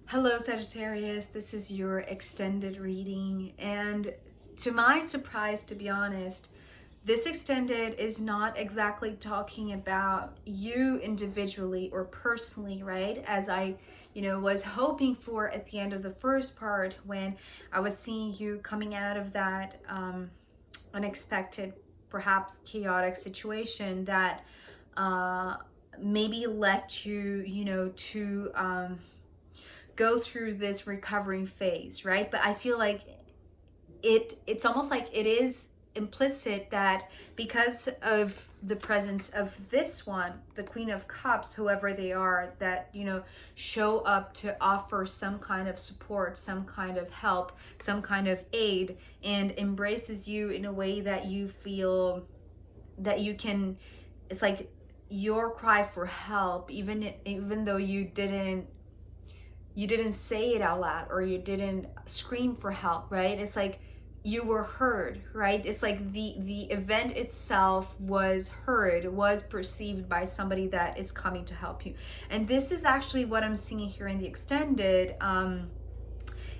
Hello Sagittarius, this is your extended reading, and to my surprise, to be honest, this extended is not exactly talking about you individually or personally, right? As I, was hoping for at the end of the first part when I was seeing you coming out of that unexpected, perhaps chaotic situation that uh, maybe left you, to go through this recovering phase, right? But I feel like it's almost like it is implicit that because of the presence of this one, the Queen of Cups, whoever they are, that show up to offer some kind of support, some kind of help, some kind of aid, and embraces you in a way that you feel that you can, it's like your cry for help, even though you didn't say it out loud or you didn't scream for help, right? It's like you were heard, right? It's like the event itself was heard, was perceived by somebody that is coming to help you. And this is actually what I'm seeing here in the extended. And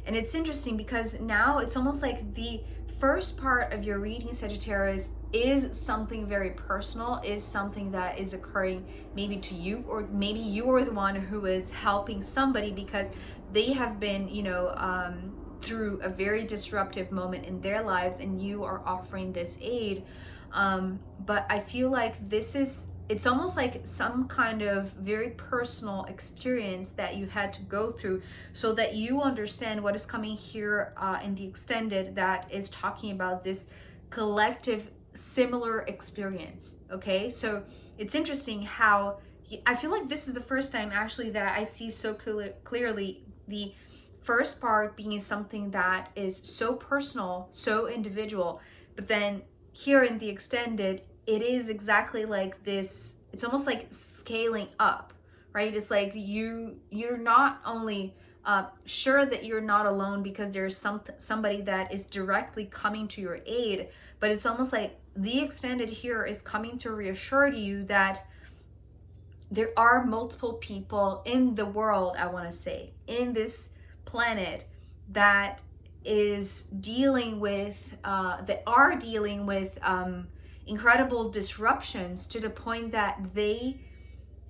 it's interesting because now it's almost like the first part of your reading, Sagittarius, is something very personal, is something that is occurring maybe to you, or maybe you are the one who is helping somebody because they have been, through a very disruptive moment in their lives and you are offering this aid. But I feel like it's almost like some kind of very personal experience that you had to go through so that you understand what is coming here in the extended, that is talking about this collective similar experience. Okay, so it's interesting how I feel like this is the first time actually that I see so clearly the first part being something that is so personal, so individual, but then here in the extended, it is exactly like this. It's almost like scaling up, right? It's like you're not only sure that you're not alone because there's somebody that is directly coming to your aid, but it's almost like the extended here is coming to reassure you that there are multiple people in the world, I want to say, in this planet that is dealing with that are dealing with incredible disruptions, to the point that they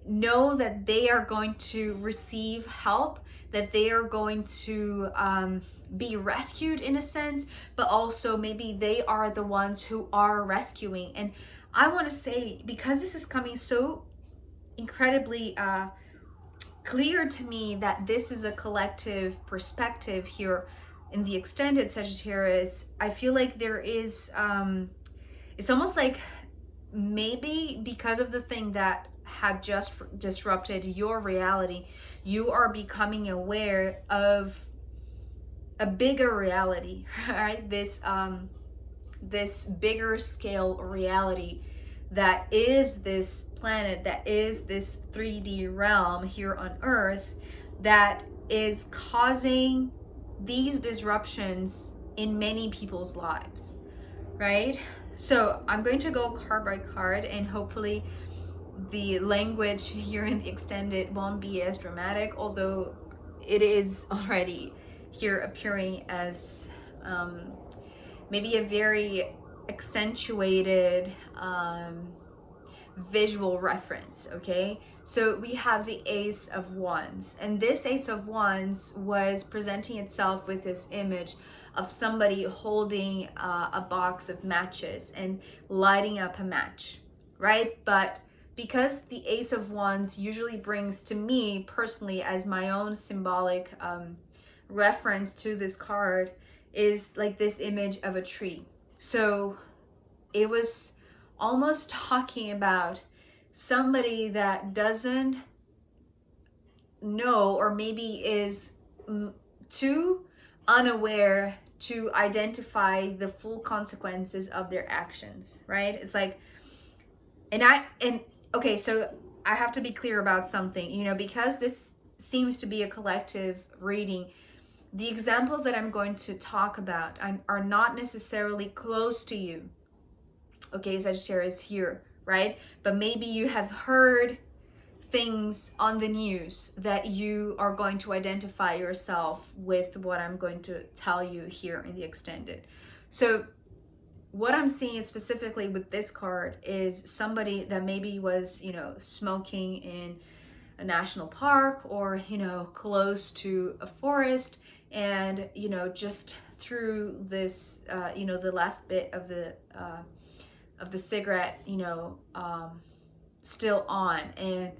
know that they are going to receive help, that they are going to be rescued in a sense, but also maybe they are the ones who are rescuing. And I want to say, because this is coming so incredibly clear to me that this is a collective perspective here in the extended, Sagittarius, I feel like there is it's almost like maybe because of the thing that had just disrupted your reality, you are becoming aware of a bigger reality, right? This bigger scale reality that is this planet, that is this 3D realm here on Earth, that is causing these disruptions in many people's lives, right? So I'm going to go card by card, and hopefully the language here in the extended won't be as dramatic, although it is already here appearing as maybe a very accentuated visual reference. Okay, so we have the Ace of Wands, and this Ace of Wands was presenting itself with this image of somebody holding a box of matches and lighting up a match, right? But because the Ace of Wands usually brings to me personally as my own symbolic reference to this card is like this image of a tree. So it was almost talking about somebody that doesn't know, or maybe is too unaware to identify the full consequences of their actions, right? It's like, and okay, so I have to be clear about something, because this seems to be a collective reading. The examples that I'm going to talk about are not necessarily close to you, okay, Sagittarius, here, right? But maybe you have heard things on the news that you are going to identify yourself with what I'm going to tell you here in the extended. So what I'm seeing specifically with this card is somebody that maybe was, you know, smoking in a national park, or, you know, close to a forest, and, you know, just through this, you know, the last bit of the cigarette, you know, still on, and,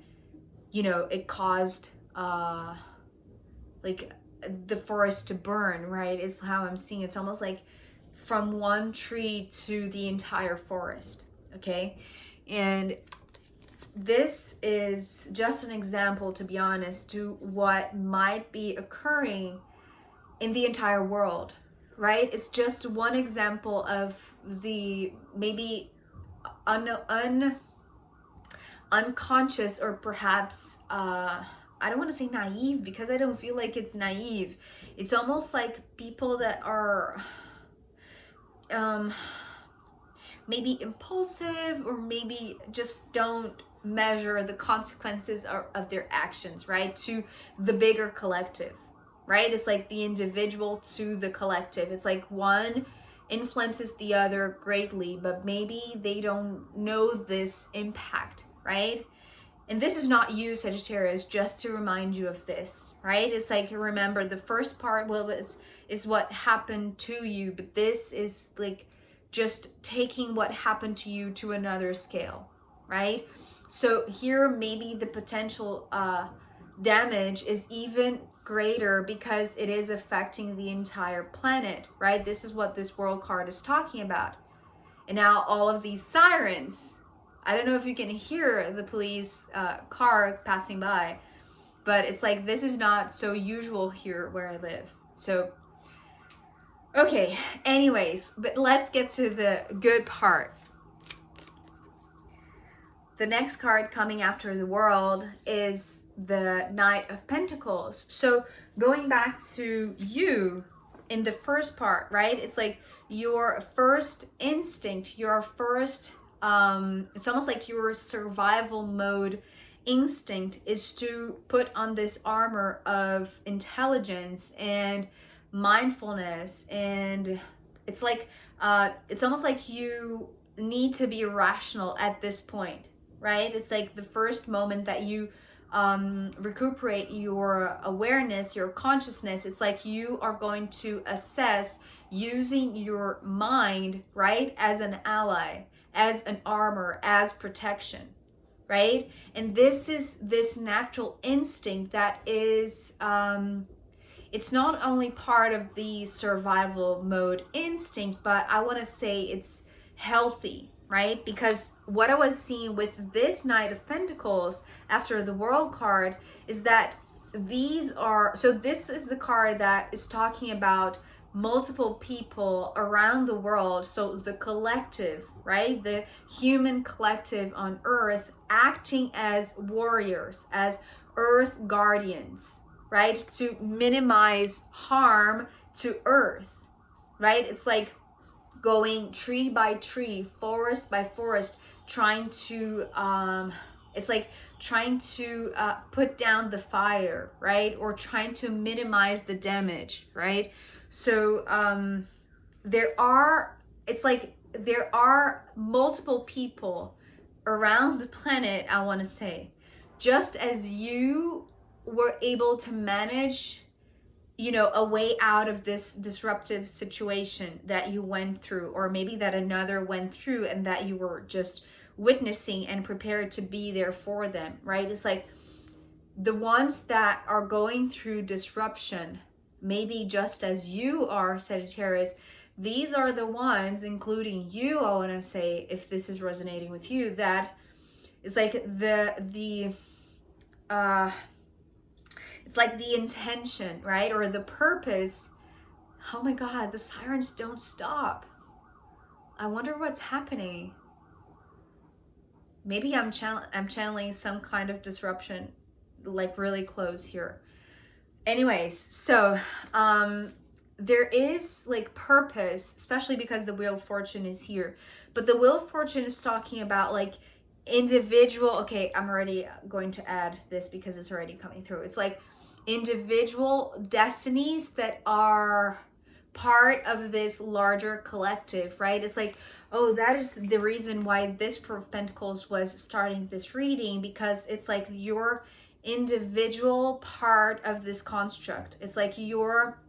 you know, it caused like the forest to burn, right? Is how I'm seeing it. It's almost like from one tree to the entire forest, okay? And this is just an example, to be honest, to what might be occurring in the entire world, right? It's just one example of the maybe unconscious, or perhaps I don't want to say naive, because I don't feel like it's naive. It's almost like people that are maybe impulsive, or maybe just don't measure the consequences of their actions, right? To the bigger collective, right? It's like the individual to the collective. It's like one influences the other greatly, but maybe they don't know this impact, right? And this is not you, Sagittarius, just to remind you of this, right? It's like, remember, the first part is what happened to you, but this is like just taking what happened to you to another scale, right? So here, maybe the potential damage is even greater because it is affecting the entire planet, right? This is what this world card is talking about. And now all of these sirens, I don't know if you can hear the police car passing by, but it's like, this is not so usual here where I live. So, okay, anyways, but let's get to the good part. The next card coming after the World is the Knight of Pentacles. So going back to you in the first part, right? It's like your first instinct, your first, it's almost like your survival mode instinct is to put on this armor of intelligence and mindfulness. And it's like, it's almost like you need to be rational at this point, right? It's like the first moment that you recuperate your awareness, your consciousness. It's like you are going to assess using your mind, right, as an ally, as an armor, as protection, right? And this is this natural instinct that is it's not only part of the survival mode instinct, but I want to say it's healthy, right? Because what I was seeing with this Knight of Pentacles after the World card is that these are, so this is the card that is talking about multiple people around the world. So the collective, right? The human collective on Earth acting as warriors, as Earth guardians, right? To minimize harm to Earth, right? It's like going tree by tree, forest by forest, trying to it's like trying to put down the fire, right? Or trying to minimize the damage, right? So it's like there are multiple people around the planet, I want to say, just as you were able to manage, you know, a way out of this disruptive situation that you went through, or maybe that another went through and that you were just witnessing and prepared to be there for them, right? It's like the ones that are going through disruption, maybe just as you are, Sagittarius, these are the ones, including you, I want to say, if this is resonating with you, that it's like it's like the intention, right? Or the purpose. Oh my God, the sirens don't stop. I wonder what's happening. Maybe I'm channeling some kind of disruption, like really close here. Anyways, so there is like purpose, especially because the Wheel of Fortune is here. But the Wheel of Fortune is talking about like individual, okay, I'm already going to add this because it's already coming through. It's like individual destinies that are part of this larger collective, right? It's like, oh, that is the reason why this Four of Pentacles was starting this reading, because it's like your individual part of this construct. It's like your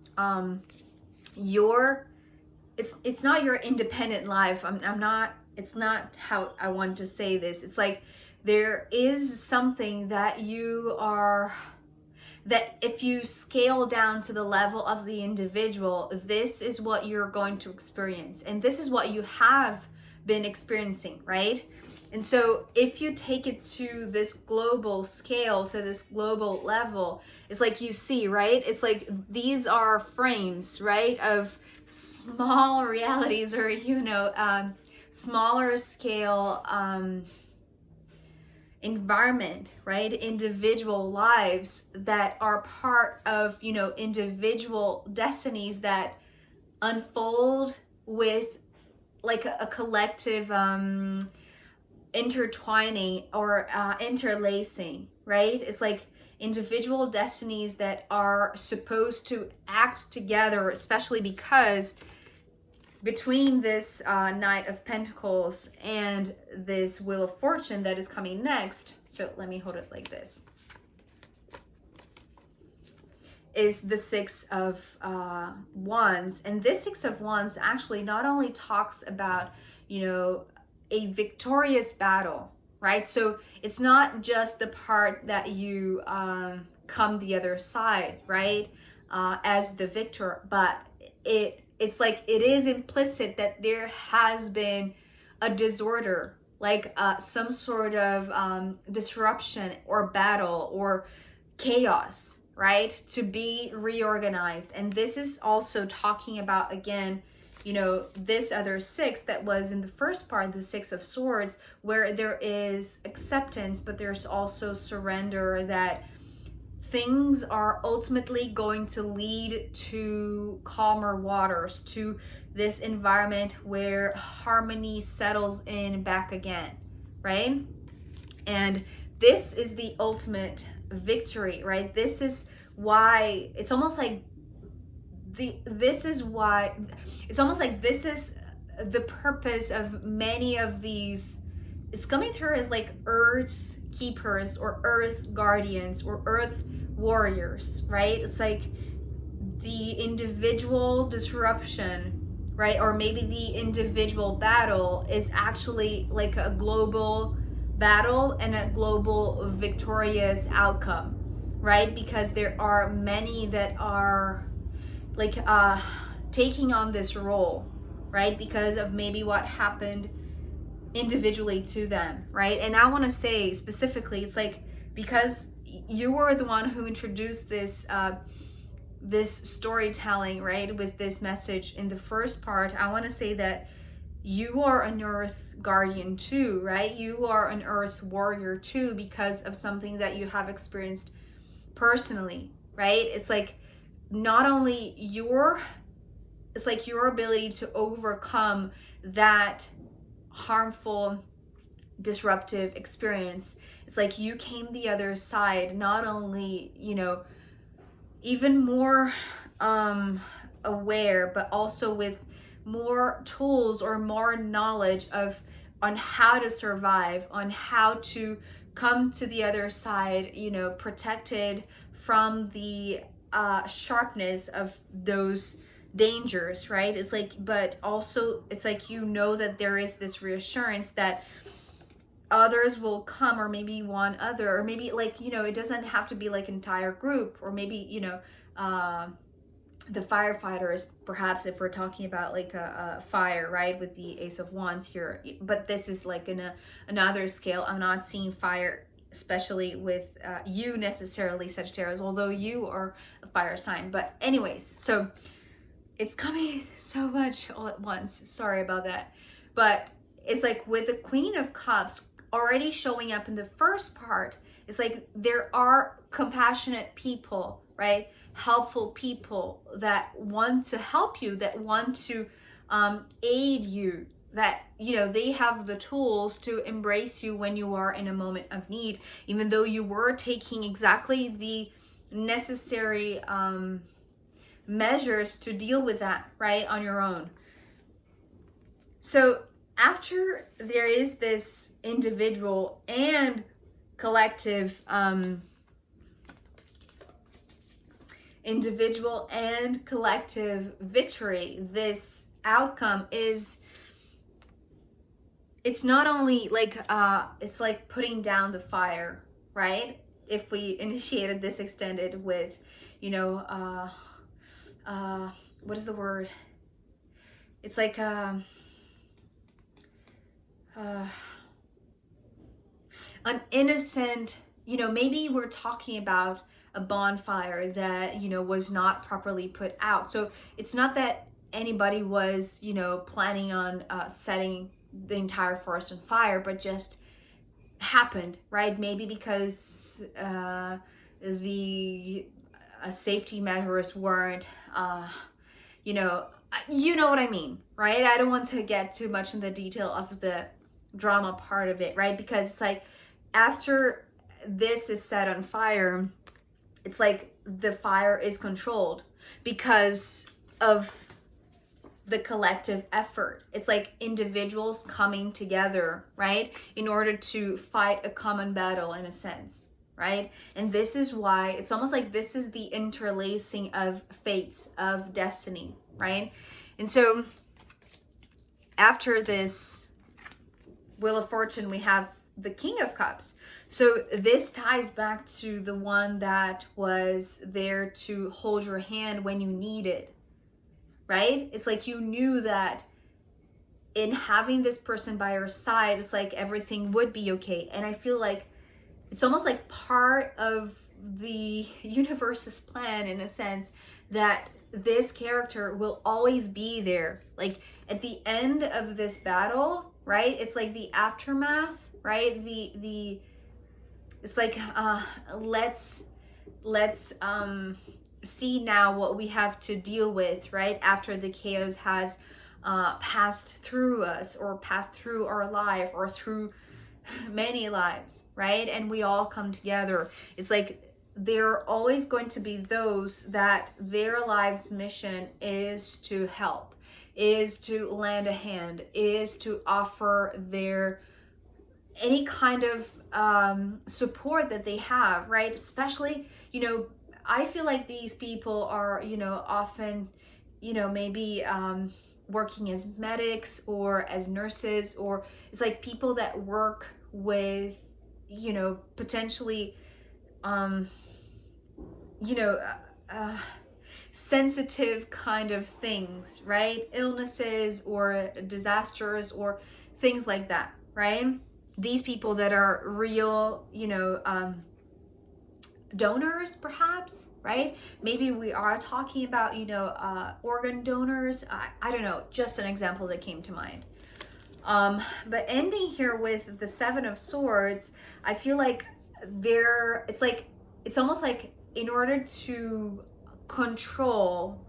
it's not your independent life. I'm not, it's not how I want to say this. It's like there is something that you are, that if you scale down to the level of the individual, this is what you're going to experience. And this is what you have been experiencing, right? And so if you take it to this global scale, to this global level, it's like you see, right? It's like these are frames, right, of small realities, or, you know, smaller scale environment, right? Individual lives that are part of, you know, individual destinies that unfold with like a collective intertwining or interlacing, right? It's like individual destinies that are supposed to act together, especially because between this Knight of Pentacles and this Wheel of Fortune that is coming next, so let me hold it like this, is the Six of Wands. And this Six of Wands actually not only talks about, you know, a victorious battle, right? So it's not just the part that you come the other side, right, as the victor, but it's like it is implicit that there has been a disorder, like some sort of disruption or battle or chaos, right, to be reorganized. And this is also talking about, again, you know, this other six that was in the first part, the Six of Swords, where there is acceptance, but there's also surrender, that things are ultimately going to lead to calmer waters, to this environment where harmony settles in back again, right? And this is the ultimate victory, right? This is why it's almost like this is the purpose of many of these. It's coming through as like earth keepers or earth guardians or earth warriors, right? It's like the individual disruption, right? Or maybe the individual battle is actually like a global battle and a global victorious outcome, right? Because there are many that are like taking on this role, right? Because of maybe what happened individually to them, right? And I want to say specifically, it's like because you were the one who introduced this this storytelling, right, with this message in the first part, I want to say that you are an earth guardian too, right? You are an earth warrior too, because of something that you have experienced personally, right? It's like not only it's like your ability to overcome that harmful, disruptive experience. It's like you came the other side, not only, you know, even more aware, but also with more tools or more knowledge on how to survive, on how to come to the other side, you know, protected from the sharpness of those dangers, right? It's like, but also it's like, you know, that there is this reassurance that others will come, or maybe one other, or maybe like, you know, it doesn't have to be like entire group, or maybe, you know, the firefighters, perhaps, if we're talking about like a fire, right, with the Ace of Wands here. But this is like in another scale. I'm not seeing fire especially with you necessarily, Sagittarius, although you are a fire sign. But anyways, so it's coming so much all at once, sorry about that. But it's like with the Queen of Cups already showing up in the first part, it's like there are compassionate people, right, helpful people that want to help you, that want to aid you, that, you know, they have the tools to embrace you when you are in a moment of need, even though you were taking exactly the necessary measures to deal with that, right, on your own. So after there is this individual and collective victory, this outcome is, it's not only like it's like putting down the fire, right? If we initiated this extended with, you know, what is the word? It's like an innocent, you know, maybe we're talking about a bonfire that, you know, was not properly put out. So it's not that anybody was, you know, planning on setting the entire forest on fire, but just happened, right? Maybe because the safety measures weren't, you know what I mean, right? I don't want to get too much in the detail of the drama part of it, right? Because it's like after this is set on fire, it's like the fire is controlled because of the collective effort. It's like individuals coming together, right, in order to fight a common battle in a sense, right? And this is why it's almost like this is the interlacing of fates, of destiny, right? And so after this Wheel of Fortune, we have the King of Cups. So this ties back to the one that was there to hold your hand when you need it, right? It's like you knew that in having this person by your side, it's like everything would be okay. And I feel like it's almost like part of the universe's plan, in a sense, that this character will always be there. Like at the end of this battle, right? It's like the aftermath, right? It's like let's see now what we have to deal with, right? After the chaos has passed through us, or passed through our life, or through many lives, right? And we all come together. It's like there are always going to be those that their life's mission is to help, is to lend a hand, is to offer their any kind of support that they have, right? Especially, you know, I feel like these people are, you know, often, you know, maybe working as medics or as nurses, or it's like people that work with, you know, potentially you know, sensitive kind of things, right? Illnesses or disasters or things like that, right? These people that are real, you know, donors perhaps, right? Maybe we are talking about, you know, organ donors. I don't know, just an example that came to mind. But ending here with the Seven of Swords, I feel like it's almost like in order to control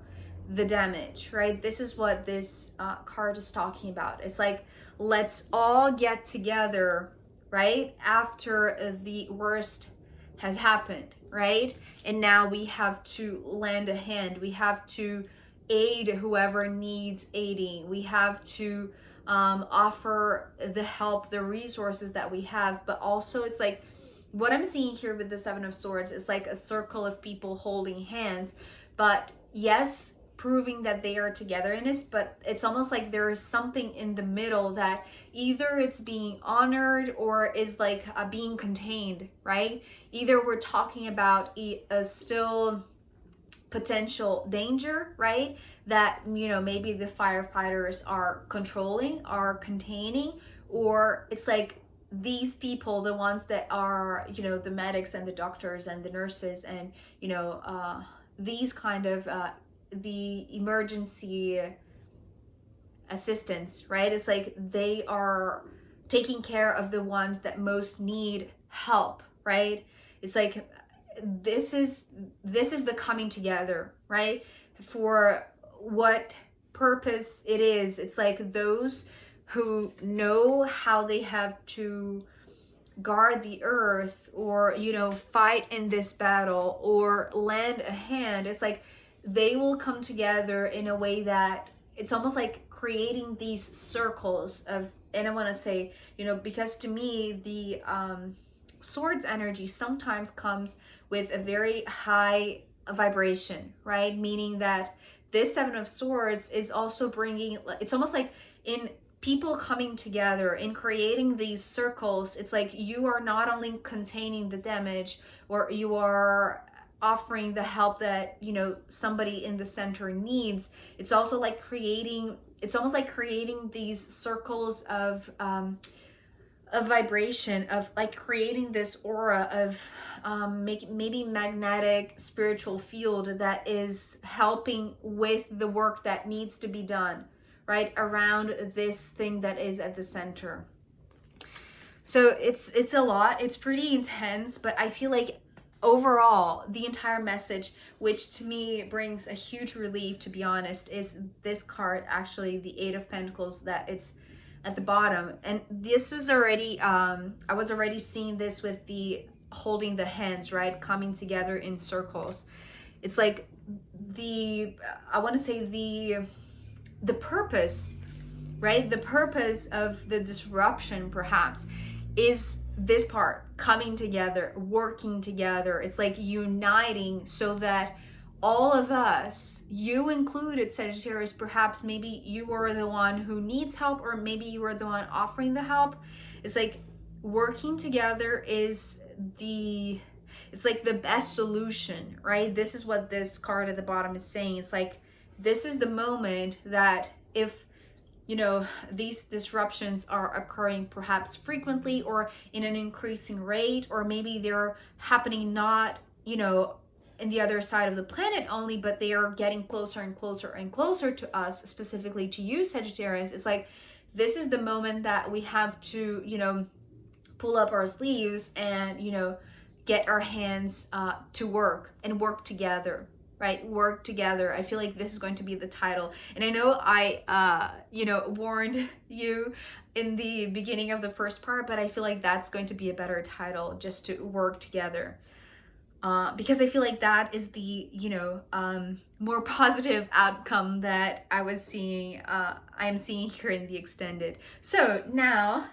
the damage, right? This is what this card is talking about. It's like, let's all get together, right? After the worst has happened, right? And now we have to lend a hand. We have to aid whoever needs aiding. We have to offer the help, the resources that we have. But also it's like, what I'm seeing here with the Seven of Swords is like a circle of people holding hands, but yes, proving that they are together in this, but it's almost like there is something in the middle that either it's being honored or is like being contained, right? Either we're talking about a still potential danger, right? That, you know, maybe the firefighters are controlling, are containing, or it's like these people, the ones that are, you know, the medics and the doctors and the nurses and, you know, these kind of the emergency assistants, right? It's like they are taking care of the ones that most need help, right? It's like this is the coming together, right? For what purpose it is. It's like those who know how they have to guard the earth, or you know, fight in this battle or lend a hand. It's like they will come together in a way that it's almost like creating these circles of, and I want to say, you know, because to me the swords energy sometimes comes with a very high vibration, right? Meaning that this seven of swords is also bringing, it's almost like in people coming together in creating these circles. It's like you are not only containing the damage, or you are offering the help that, you know, somebody in the center needs. It's also like creating, it's almost like creating these circles of vibration, of like creating this aura of maybe magnetic spiritual field that is helping with the work that needs to be done, right, around this thing that is at the center. So it's a lot, it's pretty intense, but I feel like overall the entire message, which to me brings a huge relief, to be honest, is this card, actually the Eight of Pentacles, that it's at the bottom. And this was already I was already seeing this with the holding the hands, right, coming together in circles. It's like the, I want to say the purpose, right, the purpose of the disruption perhaps is this part, coming together, working together. It's like uniting so that all of us, you included, Sagittarius, perhaps maybe you are the one who needs help, or maybe you are the one offering the help. It's like working together is it's like the best solution, right? This is what this card at the bottom is saying. It's like this is the moment that if, you know, these disruptions are occurring perhaps frequently or in an increasing rate, or maybe they're happening not, you know, in the other side of the planet only, but they are getting closer and closer and closer to us, specifically to you, Sagittarius. It's like this is the moment that we have to, you know, pull up our sleeves and, you know, get our hands to work and work together, right? Work together. I feel like this is going to be the title. And I know I, you know, warned you in the beginning of the first part, but I feel like that's going to be a better title, just to work together. Because I feel like that is the, you know, more positive outcome that I was seeing, I am seeing here in the extended. So now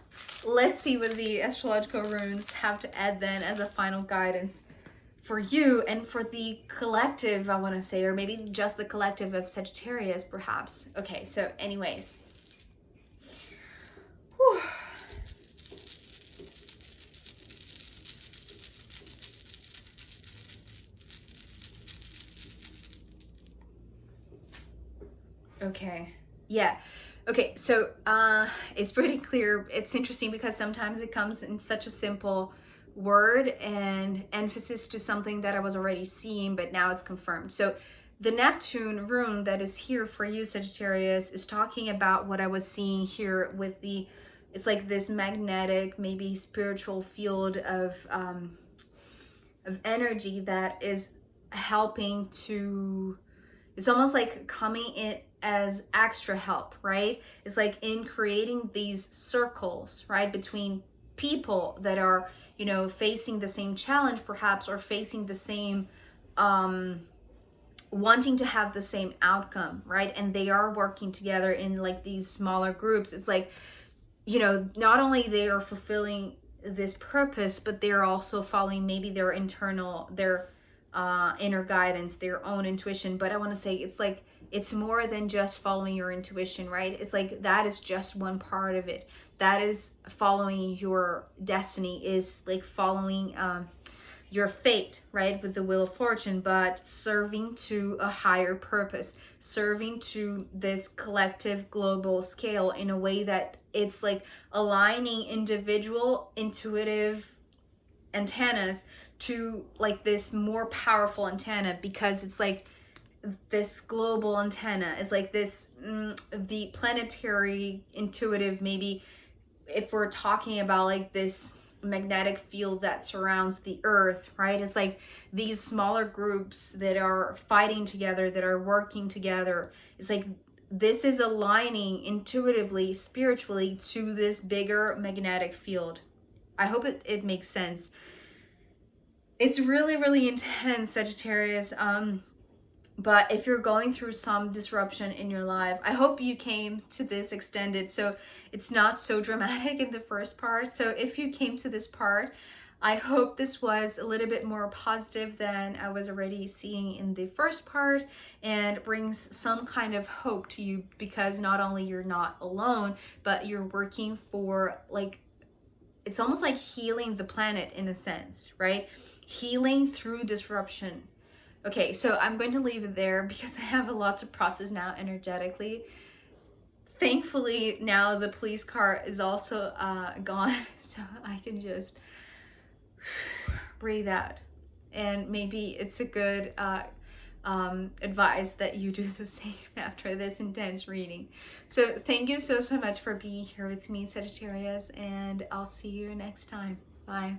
let's see what the astrological runes have to add then as a final guidance for you and for the collective, I want to say, or maybe just the collective of Sagittarius perhaps. Okay, so anyways. Whew. Okay, yeah. Okay, so it's pretty clear. It's interesting because sometimes it comes in such a simple word and emphasis to something that I was already seeing, but now it's confirmed. So the Neptune rune that is here for you, Sagittarius, is talking about what I was seeing here with the, it's like this magnetic, maybe spiritual field of energy that is helping to, it's almost like coming in as extra help, right? It's like in creating these circles, right, between people that are, you know, facing the same challenge perhaps, or facing the same wanting to have the same outcome, right? And they are working together in like these smaller groups. It's like, you know, not only they are fulfilling this purpose, but they're also following maybe their internal, their inner guidance, their own intuition. But I want to say it's like it's more than just following your intuition, right? It's like that is just one part of it. That is following your destiny, is like following your fate, right, with the Wheel of Fortune, but serving to a higher purpose, serving to this collective global scale in a way that it's like aligning individual intuitive antennas to like this more powerful antenna, because it's like this global antenna is like this the planetary intuitive, maybe if we're talking about like this magnetic field that surrounds the earth, right? It's like these smaller groups that are fighting together, that are working together. It's like this is aligning intuitively, spiritually to this bigger magnetic field. I hope it makes sense. It's really, really intense, Sagittarius. But if you're going through some disruption in your life, I hope you came to this extended so it's not so dramatic in the first part. So if you came to this part, I hope this was a little bit more positive than I was already seeing in the first part, and brings some kind of hope to you, because not only you're not alone, but you're working for, like, it's almost like healing the planet in a sense, right? Healing through disruption. Okay, so I'm going to leave it there because I have a lot to process now energetically. Thankfully, now the police car is also gone, so I can just breathe out. And maybe it's a good advice that you do the same after this intense reading. So thank you so much for being here with me, Sagittarius, and I'll see you next time. Bye.